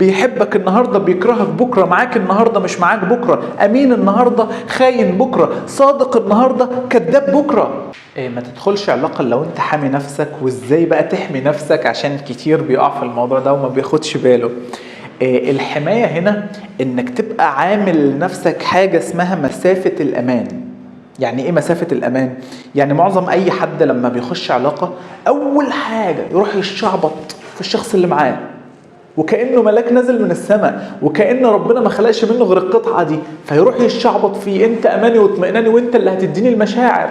بيحبك النهاردة بيكرهك بكرة، معاك النهاردة مش معاك بكرة، أمين النهاردة خاين بكرة، صادق النهاردة كذاب بكرة. ما تدخلش علاقة لو انت حامي نفسك. وازاي بقى تحمي نفسك؟ عشان كتير بيقع في الموضوع ده وما بياخدش باله. الحماية هنا انك تبقى عامل لنفسك حاجة اسمها مسافة الأمان. يعني ايه مسافة الأمان؟ يعني معظم اي حد لما بيخش علاقة اول حاجة يروح يشعبط في الشخص اللي معاه، وكأنه ملاك نازل من السماء، وكأن ربنا ما خلقش منه غير القطعة دي، فيروح يشعبط فيه. انت اماني واطمئناني وانت اللي هتديني المشاعر.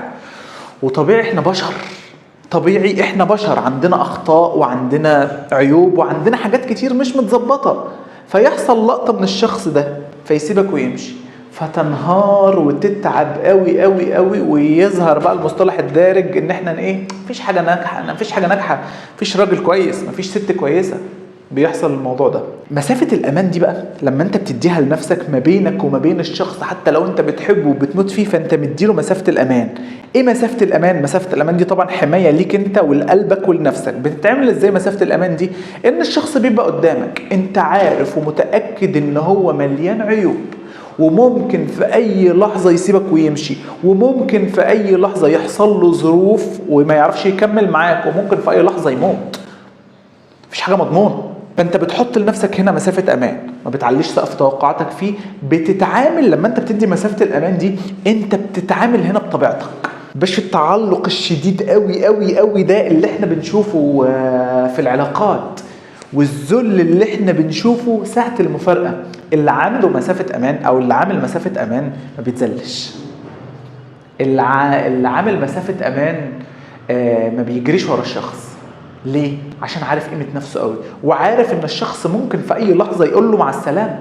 وطبيعي احنا بشر، طبيعي احنا بشر، عندنا اخطاء وعندنا عيوب وعندنا حاجات كتير مش متظبطة. فيحصل لقطة من الشخص ده فيسيبك ويمشي، فتنهار وتتعب قوي قوي قوي، ويظهر بقى المصطلح الدارج ان احنا ايه، مفيش حاجة ناجحة، مفيش حاجة ناجحة، مفيش راجل كويس، مفيش ست كويسة. بيحصل الموضوع ده. مسافة الأمان دي بقى لما أنت بتديها لنفسك ما بينك وما بين الشخص، حتى لو أنت بتحبه وبتموت فيه، فأنت مديله مسافة الأمان. إيه مسافة الأمان؟ مسافة الأمان دي طبعا حماية ليك أنت ولقلبك ولنفسك. بتتعمل إزاي مسافة الأمان دي؟ إن الشخص بيبقى قدامك أنت عارف ومتأكد إن هو مليان عيوب، وممكن في أي لحظة يسيبك ويمشي، وممكن في أي لحظة يحصل له ظروف وما يعرفش يكمل معاك، وممكن في أي لحظة يموت. مفيش حاجة مضمونة. فانت بتحط لنفسك هنا مسافة امان، ما بتعليش سقف توقعاتك فيه. بتتعامل لما انت بتدي مسافة الامان دي، انت بتتعامل هنا بطبيعتك، مش التعلق الشديد قوي قوي قوي ده اللي احنا بنشوفه في العلاقات، والذل اللي احنا بنشوفه ساعة المفارقة. اللي عنده مسافة امان او اللي عامل مسافة امان ما بيتذلش. اللي عامل مسافة امان ما بيجريش ورا الشخص. ليه؟ عشان عارف قيمة نفسه قوي، وعارف ان الشخص ممكن في اي لحظة يقول له مع السلامة،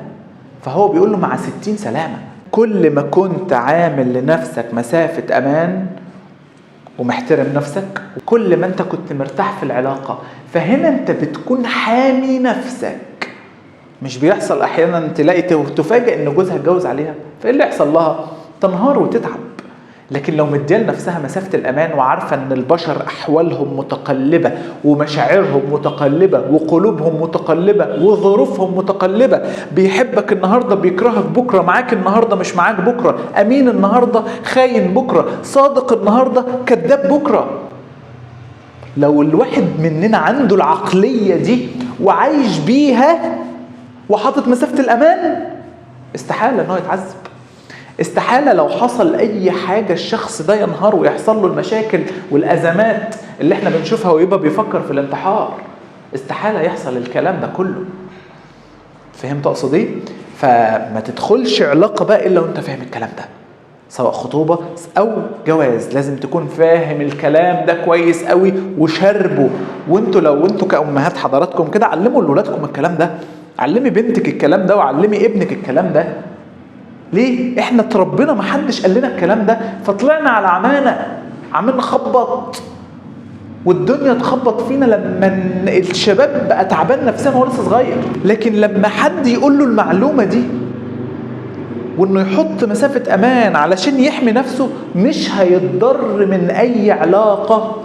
فهو بيقول له مع 60 سلامة. كل ما كنت عامل لنفسك مسافة امان ومحترم نفسك، وكل ما انت كنت مرتاح في العلاقة. فهنا انت بتكون حامي نفسك. مش بيحصل احيانا تلاقي تفاجئ ان جوزها اتجوز عليها، فايه اللي يحصل لها؟ تنهار وتتعب. لكن لو مديه لنفسها مسافة الأمان وعارفة أن البشر أحوالهم متقلبة ومشاعرهم متقلبة وقلوبهم متقلبة وظروفهم متقلبة، بيحبك النهاردة بيكرهك بكرة، معاك النهاردة مش معاك بكرة، أمين النهاردة خاين بكرة، صادق النهاردة كذاب بكرة. لو الواحد مننا عنده العقلية دي وعايش بيها وحاطط مسافة الأمان، استحالة أنه يتعذب. استحالة لو حصل أي حاجة الشخص ده ينهار ويحصل له المشاكل والأزمات اللي احنا بنشوفها ويبقى بيفكر في الانتحار. استحالة يحصل الكلام ده كله. فهمت أقصد إيه؟ فما تدخلش علاقة بقى إلا وانت فاهم الكلام ده، سواء خطوبة أو جواز. لازم تكون فاهم الكلام ده كويس قوي وشربه. لو انتوا كأمهات حضراتكم كده، علموا لولادكم الكلام ده، علمي بنتك الكلام ده وعلمي ابنك الكلام ده. ليه؟ احنا اتربينا محدش قال لنا الكلام ده، فطلعنا على عمالنا نخبط، والدنيا تخبط فينا لما الشباب بقى تعبان نفسيا وهو لسه صغير. لكن لما حد يقول له المعلومة دي وانه يحط مسافة امان علشان يحمي نفسه، مش هيتضر من اي علاقة